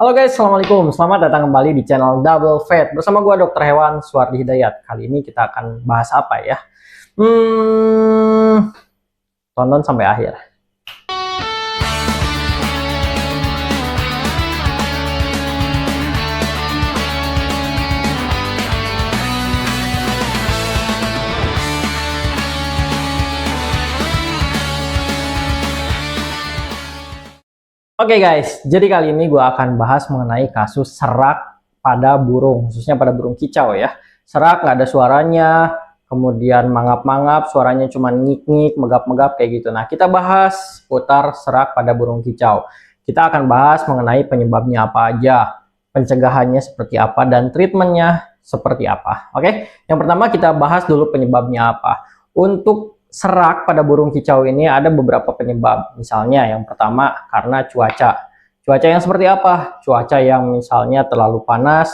Halo guys, assalamualaikum. Selamat datang kembali di channel Double Vet bersama gua Dokter Hewan Suwardi Hidayat. Kali ini kita akan bahas apa ya? Tonton sampai akhir. Oke guys, jadi kali ini gue akan bahas mengenai kasus serak pada burung, khususnya pada burung kicau ya. Serak nggak ada suaranya, kemudian mangap-mangap, suaranya cuma ngik-ngik, megap-megap kayak gitu. Nah, kita bahas putar serak pada burung kicau. Kita akan bahas mengenai penyebabnya apa aja, pencegahannya seperti apa, dan treatmentnya seperti apa. Oke, yang pertama kita bahas dulu penyebabnya apa. Untuk serak pada burung kicau ini ada beberapa penyebab. Misalnya yang pertama karena cuaca. Cuaca yang seperti apa? Cuaca yang misalnya terlalu panas,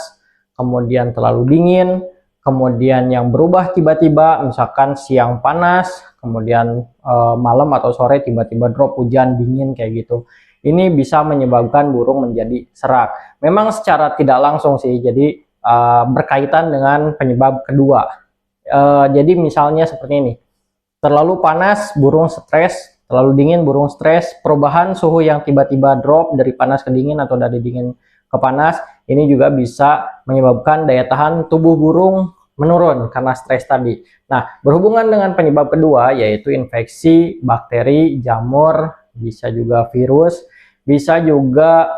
kemudian terlalu dingin, kemudian yang berubah tiba-tiba, misalkan siang panas, kemudian malam atau sore tiba-tiba drop hujan dingin kayak gitu. Ini bisa menyebabkan burung menjadi serak. Memang secara tidak langsung sih, jadi berkaitan dengan penyebab kedua. Jadi misalnya seperti ini. Terlalu panas, burung stres. Terlalu dingin, burung stres. Perubahan suhu yang tiba-tiba drop dari panas ke dingin atau dari dingin ke panas, ini juga bisa menyebabkan daya tahan tubuh burung menurun karena stres tadi. Nah, berhubungan dengan penyebab kedua, yaitu infeksi, bakteri, jamur, bisa juga virus, bisa juga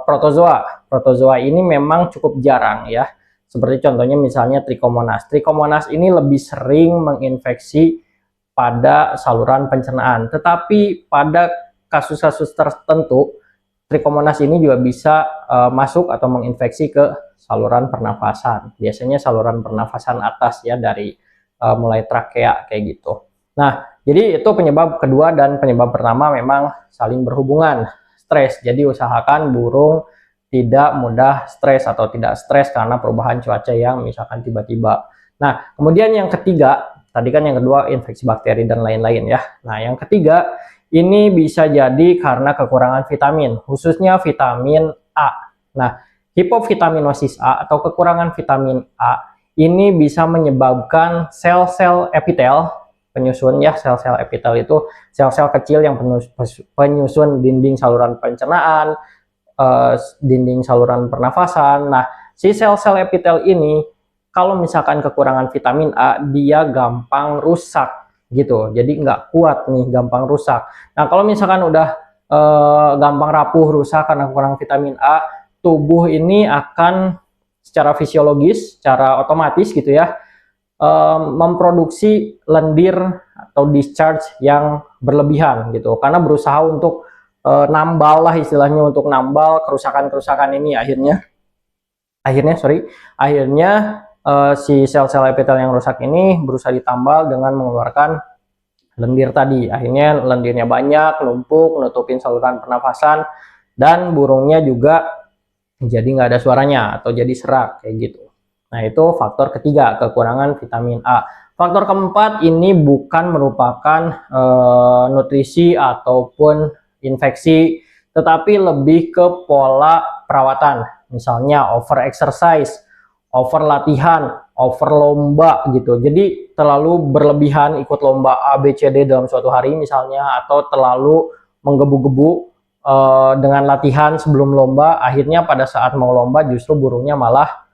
protozoa. Protozoa ini memang cukup jarang ya. Seperti contohnya misalnya Trichomonas. Trichomonas ini lebih sering menginfeksi pada saluran pencernaan. Tetapi pada kasus-kasus tertentu, Trichomonas ini juga bisa masuk atau menginfeksi ke saluran pernafasan. Biasanya saluran pernafasan atas ya, dari mulai trakea kayak gitu. Nah, jadi itu penyebab kedua, dan penyebab pertama memang saling berhubungan, stres. Jadi usahakan burung tidak mudah stres atau tidak stres karena perubahan cuaca yang misalkan tiba-tiba. Nah, kemudian yang ketiga, tadi kan yang kedua infeksi bakteri dan lain-lain ya. Nah, yang ketiga ini bisa jadi karena kekurangan vitamin, khususnya vitamin A. Nah, hipovitaminosis A atau kekurangan vitamin A ini bisa menyebabkan sel-sel epitel penyusun ya. Sel-sel epitel itu sel-sel kecil yang penyusun dinding saluran pencernaan, dinding saluran pernafasan. Nah, si sel-sel epitel ini kalau misalkan kekurangan vitamin A, dia gampang rusak gitu. Jadi nggak kuat nih, gampang rusak. Nah, kalau misalkan udah gampang rapuh, rusak karena kekurangan vitamin A, tubuh ini akan secara fisiologis, secara otomatis gitu ya, memproduksi lendir atau discharge yang berlebihan gitu. Karena berusaha untuk nambal lah istilahnya, untuk nambal kerusakan-kerusakan ini. Akhirnya si sel-sel epitel yang rusak ini berusaha ditambal dengan mengeluarkan lendir tadi. Akhirnya lendirnya banyak, numpuk, nutupin saluran pernafasan, dan burungnya juga jadi nggak ada suaranya atau jadi serak kayak gitu. Nah, itu faktor ketiga, kekurangan vitamin A. Faktor keempat ini bukan merupakan nutrisi ataupun infeksi, tetapi lebih ke pola perawatan. Misalnya over exercise, over latihan, over lomba gitu. Jadi terlalu berlebihan ikut lomba A, B, C, D dalam suatu hari misalnya, atau terlalu menggebu-gebu dengan latihan sebelum lomba. Akhirnya pada saat mau lomba justru burungnya malah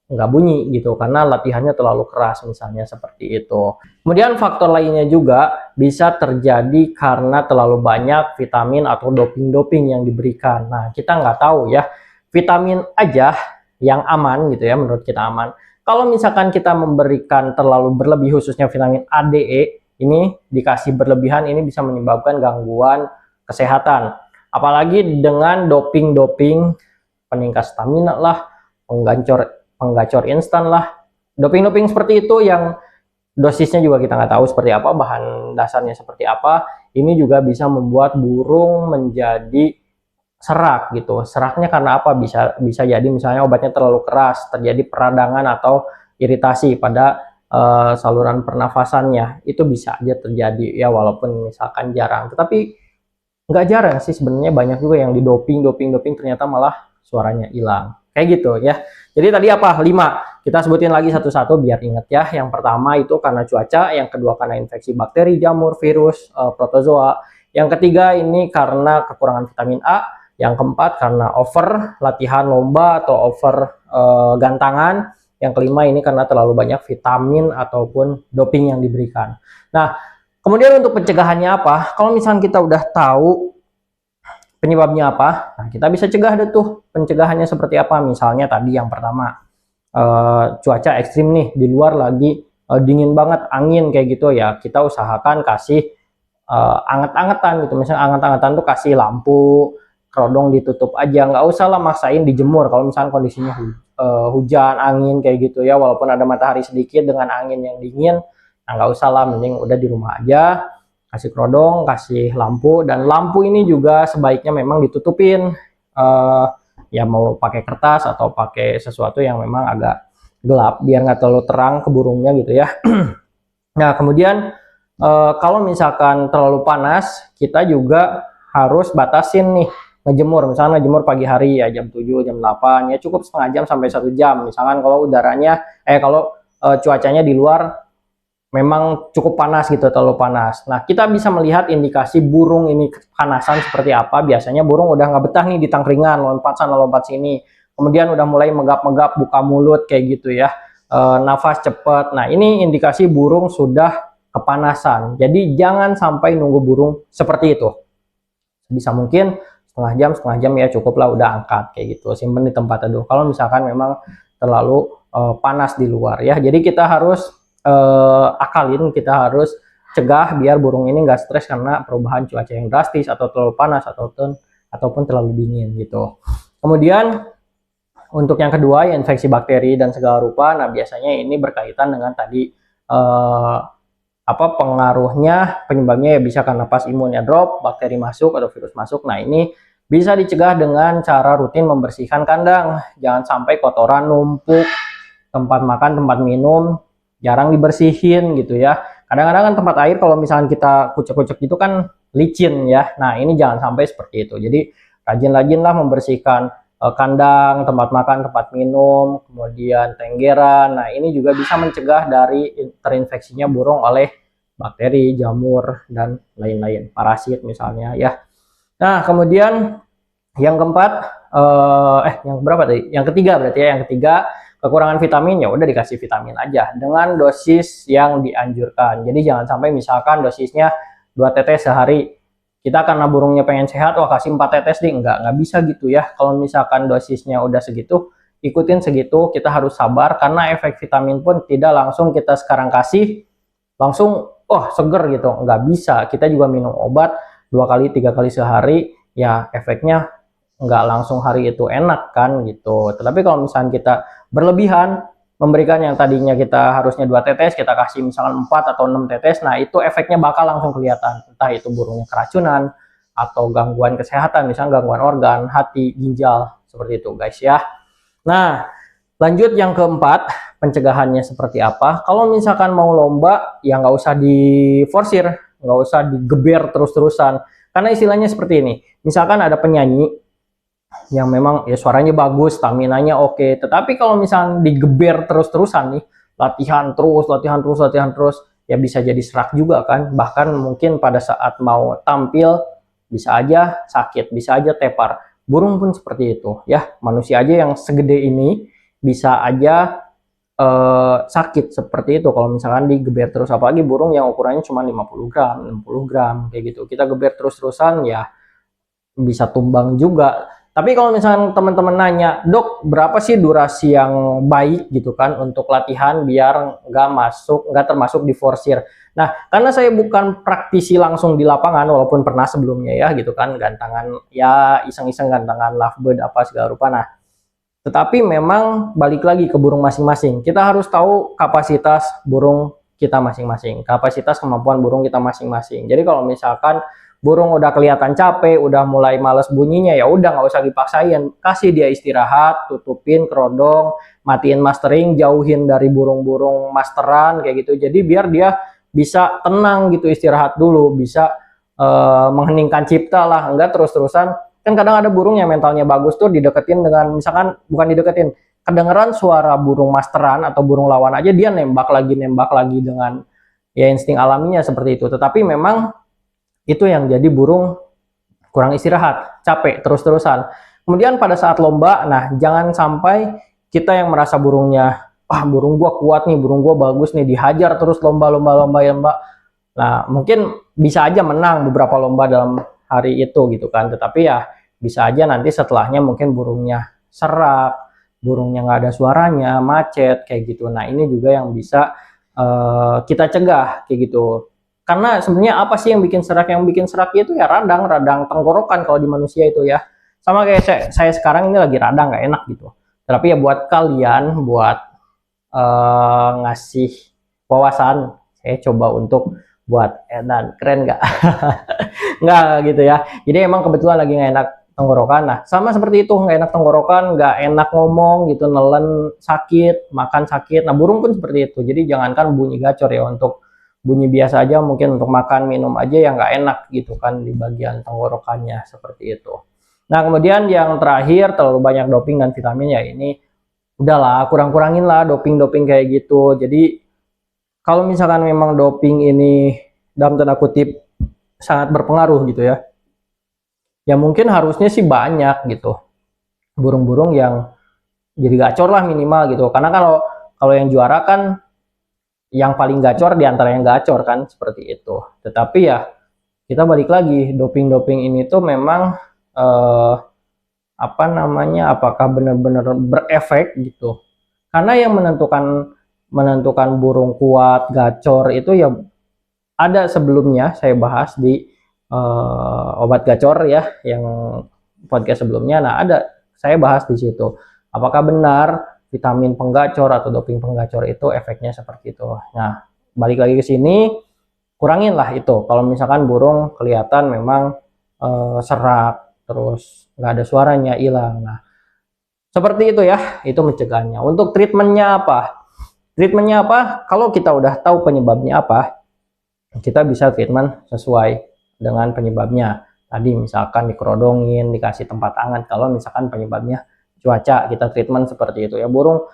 nggak bunyi gitu karena latihannya terlalu keras misalnya, seperti itu. Kemudian faktor lainnya juga bisa terjadi karena terlalu banyak vitamin atau doping-doping yang diberikan. Nah, kita nggak tahu ya, vitamin aja yang aman gitu ya, menurut kita aman. Kalau misalkan kita memberikan terlalu berlebih, khususnya vitamin A, D, E, ini dikasih berlebihan, ini bisa menyebabkan gangguan kesehatan. Apalagi dengan doping-doping peningkat stamina lah, penggacor instan lah, doping-doping seperti itu yang dosisnya juga kita nggak tahu seperti apa, bahan dasarnya seperti apa. Ini juga bisa membuat burung menjadi serak gitu. Seraknya karena apa? Bisa jadi misalnya obatnya terlalu keras, terjadi peradangan atau iritasi pada saluran pernafasannya. Itu bisa aja terjadi ya, walaupun misalkan jarang. Tetapi nggak jarang sih sebenarnya, banyak juga yang didoping ternyata malah suaranya hilang. Kayak gitu ya. Jadi tadi apa? 5. Kita sebutin lagi satu-satu biar inget ya. Yang pertama itu karena cuaca, yang kedua karena infeksi bakteri, jamur, virus, protozoa. Yang ketiga ini karena kekurangan vitamin A. Yang keempat karena over latihan lomba atau over gantangan. Yang kelima ini karena terlalu banyak vitamin ataupun doping yang diberikan. Nah, kemudian untuk pencegahannya apa? Kalau misalnya kita udah tahu penyebabnya apa, nah kita bisa cegah deh tuh. Pencegahannya seperti apa? Misalnya tadi yang pertama, cuaca ekstrim nih, di luar lagi dingin banget, angin kayak gitu ya, kita usahakan kasih anget-angetan gitu. Misalnya anget-angetan tuh kasih lampu, kerodong ditutup aja, nggak usah lah maksain dijemur kalau misalnya kondisinya hujan, angin kayak gitu ya, walaupun ada matahari sedikit dengan angin yang dingin, nah nggak usah lah, mending udah di rumah aja, kasih kerodong, kasih lampu. Dan lampu ini juga sebaiknya memang ditutupin, ya mau pakai kertas atau pakai sesuatu yang memang agak gelap biar nggak terlalu terang ke burungnya gitu ya. Nah kemudian kalau misalkan terlalu panas, kita juga harus batasin nih ngejemur. Misalnya ngejemur pagi hari ya jam 7, jam 8 ya, cukup setengah jam sampai 1 jam. Misalkan kalau udaranya kalau cuacanya di luar memang cukup panas gitu, terlalu panas. Nah, kita bisa melihat indikasi burung ini kepanasan seperti apa. Biasanya burung udah nggak betah nih di tangkringan, lompat sana lompat sini. Kemudian udah mulai megap-megap, buka mulut kayak gitu ya. Nafas cepat. Nah, ini indikasi burung sudah kepanasan. Jadi jangan sampai nunggu burung seperti itu. Bisa mungkin setengah jam ya cukuplah, udah angkat kayak gitu. Simpen di tempat teduh. Kalau misalkan memang terlalu panas di luar ya. Jadi kita harus akalin, kita harus cegah biar burung ini nggak stres karena perubahan cuaca yang drastis atau terlalu panas ataupun terlalu dingin gitu. Kemudian untuk yang kedua ya infeksi bakteri dan segala rupa. Nah biasanya ini berkaitan dengan tadi pengaruhnya, penyebabnya ya bisa karena pas imunnya drop, bakteri masuk atau virus masuk. Nah ini bisa dicegah dengan cara rutin membersihkan kandang. Jangan sampai kotoran numpuk, tempat makan, tempat minum jarang dibersihin gitu ya. Kadang-kadang kan tempat air kalau misalnya kita kucek-kucek gitu kan licin ya. Nah ini jangan sampai seperti itu. Jadi rajin-rajinlah membersihkan kandang, tempat makan, tempat minum, kemudian tenggeran. Nah ini juga bisa mencegah dari terinfeksinya burung oleh bakteri, jamur, dan lain-lain, parasit misalnya ya. Nah kemudian yang keempat, yang berapa tadi? Yang ketiga berarti ya, yang ketiga kekurangan vitamin, ya udah dikasih vitamin aja dengan dosis yang dianjurkan. Jadi jangan sampai misalkan dosisnya 2 tetes sehari, kita karena burungnya pengen sehat, wah kasih 4 tetes nih, nggak bisa gitu ya. Kalau misalkan dosisnya udah segitu, ikutin segitu. Kita harus sabar karena efek vitamin pun tidak langsung kita sekarang kasih langsung seger gitu, nggak bisa. Kita juga minum obat 2 kali 3 kali sehari, ya efeknya nggak langsung hari itu enak kan gitu. Tetapi kalau misalnya kita berlebihan memberikan yang tadinya kita harusnya 2 tetes, kita kasih misalkan 4 atau 6 tetes, nah itu efeknya bakal langsung kelihatan. Entah itu burungnya keracunan atau gangguan kesehatan, misalnya gangguan organ, hati, ginjal, seperti itu guys ya. Nah lanjut yang keempat, pencegahannya seperti apa? Kalau misalkan mau lomba ya nggak usah diforsir, nggak usah digeber terus-terusan. Karena istilahnya seperti ini, misalkan ada penyanyi yang memang ya suaranya bagus, staminanya oke, tetapi kalau misalnya digeber terus-terusan nih, latihan terus, ya bisa jadi serak juga kan. Bahkan mungkin pada saat mau tampil bisa aja sakit, bisa aja tepar. Burung pun seperti itu ya, manusia aja yang segede ini bisa aja sakit seperti itu kalau misalkan digeber terus, apalagi burung yang ukurannya cuma 50 gram, 60 gram kayak gitu. Kita geber terus-terusan ya bisa tumbang juga. Tapi kalau misalnya teman-teman nanya, dok berapa sih durasi yang baik gitu kan untuk latihan biar nggak termasuk diforsir. Nah karena saya bukan praktisi langsung di lapangan, walaupun pernah sebelumnya ya gitu kan, gantangan ya iseng-iseng gantangan lovebird apa segala rupa. Nah tetapi memang balik lagi ke burung masing-masing. Kita harus tahu kapasitas burung kita masing-masing, kapasitas kemampuan burung kita masing-masing. Jadi kalau misalkan burung udah kelihatan capek, udah mulai males bunyinya, ya udah nggak usah dipaksain, kasih dia istirahat, tutupin kerodong, matiin mastering, jauhin dari burung-burung masteran kayak gitu. Jadi biar dia bisa tenang gitu, istirahat dulu, bisa mengheningkan cipta lah, enggak terus-terusan Kan kadang ada burung yang mentalnya bagus tuh dideketin dengan, misalkan bukan dideketin, kedengeran suara burung masteran atau burung lawan aja dia nembak lagi dengan ya insting alaminya seperti itu. Tetapi memang itu yang jadi burung kurang istirahat, capek terus-terusan. Kemudian pada saat lomba, nah jangan sampai kita yang merasa burungnya, burung gua kuat nih, burung gua bagus nih, dihajar terus lomba ya mbak. Nah mungkin bisa aja menang beberapa lomba dalam hari itu gitu kan, tetapi ya bisa aja nanti setelahnya mungkin burungnya serak, burungnya nggak ada suaranya, macet kayak gitu. Nah ini juga yang bisa kita cegah kayak gitu. Karena sebenarnya apa sih yang bikin serak? Yang bikin serak itu ya radang tenggorokan kalau di manusia itu ya. Sama kayak saya sekarang ini lagi radang nggak enak gitu. Tapi ya buat kalian, buat ngasih wawasan, saya coba untuk buat dan keren nggak? Nggak gitu ya. Jadi emang kebetulan lagi nggak enak tenggorokan. Nah sama seperti itu, nggak enak tenggorokan, nggak enak ngomong gitu, nelen sakit, makan sakit. Nah burung pun seperti itu. Jadi jangankan bunyi gacor ya, untuk bunyi biasa aja mungkin untuk makan minum aja yang nggak enak gitu kan di bagian tenggorokannya seperti itu. Nah kemudian yang terakhir, terlalu banyak doping dan vitamin ya ini udahlah, kurangin lah doping kayak gitu. Jadi kalau misalkan memang doping ini dalam tanda kutip sangat berpengaruh gitu ya, ya mungkin harusnya sih banyak gitu burung-burung yang jadi gacor lah minimal gitu. Karena kalau kalau yang juara kan yang paling gacor di antara yang gacor kan seperti itu. Tetapi ya kita balik lagi, doping ini tuh memang apa namanya, apakah benar-benar berefek gitu. Karena yang menentukan burung kuat gacor itu ya ada sebelumnya saya bahas di obat gacor ya, yang podcast sebelumnya. Nah ada saya bahas di situ. Apakah benar vitamin penggacor atau doping penggacor itu efeknya seperti itu. Nah, balik lagi ke sini, kurangin lah itu. Kalau misalkan burung kelihatan memang serak, terus nggak ada suaranya, hilang. Nah, seperti itu ya, itu mencegahnya. Untuk treatmentnya apa? Treatmentnya apa? Kalau kita udah tahu penyebabnya apa, kita bisa treatment sesuai dengan penyebabnya. Tadi misalkan dikerodongin, dikasih tempat hangat. Kalau misalkan penyebabnya cuaca, kita treatment seperti itu ya. Burung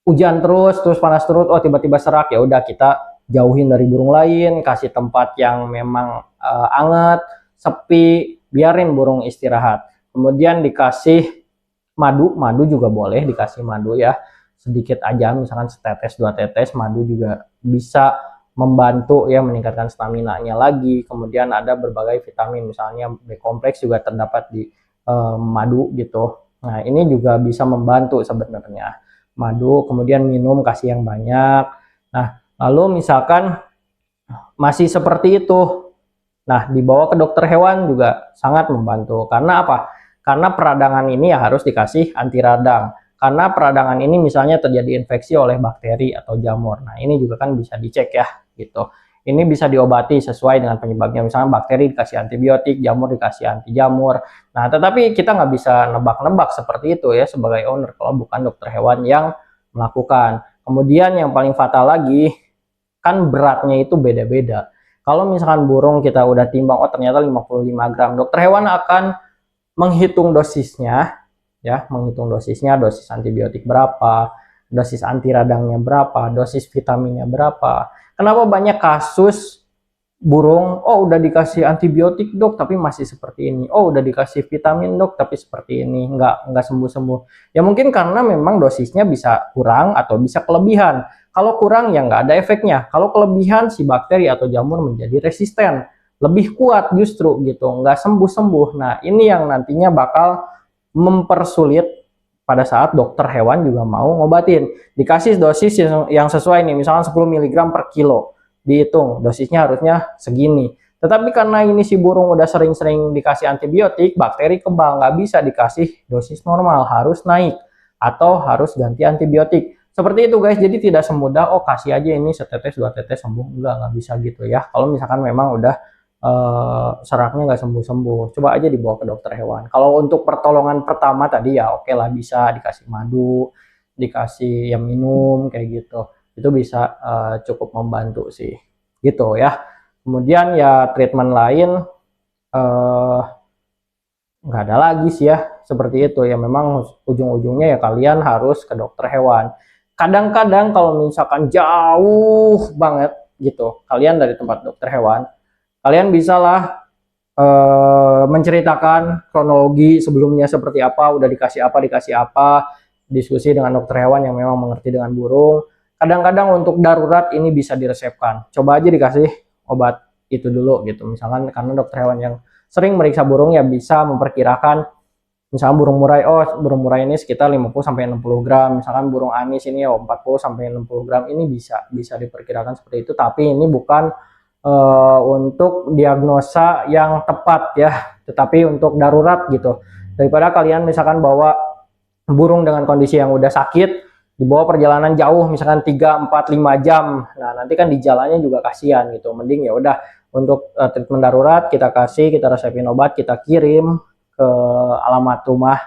hujan terus panas terus, oh tiba-tiba serak, ya udah kita jauhin dari burung lain, kasih tempat yang memang anget, sepi, biarin burung istirahat. Kemudian dikasih madu juga boleh dikasih madu ya, sedikit aja, misalkan setetes 2 tetes madu juga bisa membantu ya, meningkatkan stamina-nya lagi. Kemudian ada berbagai vitamin, misalnya B kompleks juga terdapat di madu gitu. Nah ini juga bisa membantu sebenarnya madu. Kemudian minum, kasih yang banyak. Nah lalu misalkan masih seperti itu, nah dibawa ke dokter hewan juga sangat membantu. Karena apa? Karena peradangan ini ya harus dikasih anti radang. Karena peradangan ini misalnya terjadi infeksi oleh bakteri atau jamur. Nah ini juga kan bisa dicek ya gitu. Ini bisa diobati sesuai dengan penyebabnya. Misalnya bakteri dikasih antibiotik, jamur dikasih anti jamur. Nah tetapi kita nggak bisa nebak-nebak seperti itu ya sebagai owner kalau bukan dokter hewan yang melakukan. Kemudian yang paling fatal lagi, kan beratnya itu beda-beda. Kalau misalkan burung kita udah timbang, oh ternyata 55 gram, dokter hewan akan menghitung dosisnya ya, menghitung dosisnya, dosis antibiotik berapa, dosis anti radangnya berapa, dosis vitaminnya berapa. Kenapa banyak kasus burung, oh udah dikasih antibiotik dok tapi masih seperti ini, oh udah dikasih vitamin dok tapi seperti ini, nggak sembuh-sembuh. Ya mungkin karena memang dosisnya bisa kurang atau bisa kelebihan. Kalau kurang ya nggak ada efeknya, kalau kelebihan si bakteri atau jamur menjadi resisten, lebih kuat justru gitu, nggak sembuh-sembuh. Nah ini yang nantinya bakal mempersulit pada saat dokter hewan juga mau ngobatin. Dikasih dosis yang sesuai nih, misalnya 10 mg per kilo, dihitung dosisnya harusnya segini. Tetapi karena ini si burung udah sering-sering dikasih antibiotik, bakteri kebal, nggak bisa dikasih dosis normal, harus naik atau harus ganti antibiotik. Seperti itu guys, jadi tidak semudah oh kasih aja ini setetes 2 tetes sembuh, nggak bisa gitu ya. Kalau misalkan memang udah seraknya nggak sembuh-sembuh, coba aja dibawa ke dokter hewan. Kalau untuk pertolongan pertama tadi ya oke lah, bisa dikasih madu, dikasih yang minum kayak gitu, itu bisa cukup membantu sih gitu ya. Kemudian ya treatment lain nggak ada lagi sih ya seperti itu ya. Memang ujung-ujungnya ya kalian harus ke dokter hewan. Kadang-kadang kalau misalkan jauh banget gitu kalian dari tempat dokter hewan, kalian bisalah menceritakan kronologi sebelumnya seperti apa, udah dikasih apa, diskusi dengan dokter hewan yang memang mengerti dengan burung. Kadang-kadang untuk darurat ini bisa diresepkan. Coba aja dikasih obat itu dulu gitu. Misalkan karena dokter hewan yang sering meriksa burung ya bisa memperkirakan, misalkan burung murai, oh burung murai ini sekitar 50 sampai 60 gram, misalkan burung anis ini oh 40 sampai 60 gram, ini bisa diperkirakan seperti itu, tapi ini bukan untuk diagnosa yang tepat ya, tetapi untuk darurat gitu. Daripada kalian misalkan bawa burung dengan kondisi yang udah sakit, dibawa perjalanan jauh misalkan 3, 4, 5 jam. Nah, nanti kan di jalannya juga kasihan gitu. Mending ya udah untuk treatment darurat kita kasih, kita resepin obat, kita kirim ke alamat rumah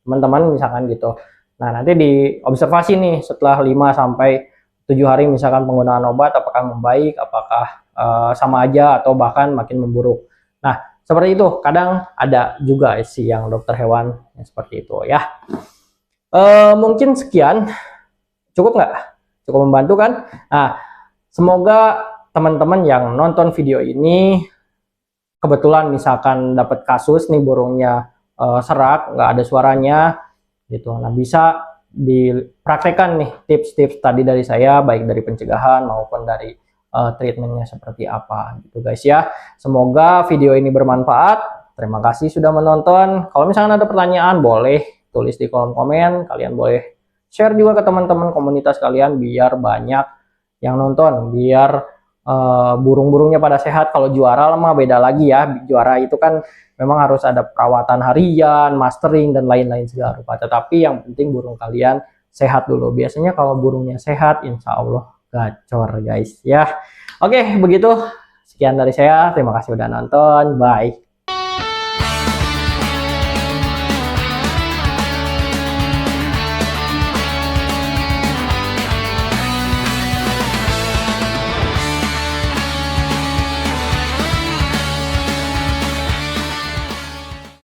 teman-teman misalkan gitu. Nah, nanti diobservasi nih setelah 5 sampai 7 hari misalkan penggunaan obat apakah membaik, apakah sama aja atau bahkan makin memburuk. Nah, seperti itu. Kadang ada juga sih yang dokter hewan yang seperti itu ya. Mungkin sekian. Cukup nggak? Cukup membantu kan? Nah, semoga teman-teman yang nonton video ini kebetulan misalkan dapat kasus nih burungnya serak, nggak ada suaranya gitu. Nah, bisa dipraktekkan nih tips-tips tadi dari saya, baik dari pencegahan maupun dari treatmentnya seperti apa gitu guys ya. Semoga video ini bermanfaat. Terima kasih sudah menonton. Kalau misalkan ada pertanyaan boleh tulis di kolom komen. Kalian boleh share juga ke teman-teman komunitas kalian biar banyak yang nonton, biar burung-burungnya pada sehat. Kalau juara mah beda lagi ya. Juara itu kan memang harus ada perawatan harian, mastering dan lain-lain segala rupa. Tetapi yang penting burung kalian sehat dulu. Biasanya kalau burungnya sehat, insya Allah gacor guys ya. Oke, begitu. Sekian dari saya. Terima kasih udah nonton. Bye.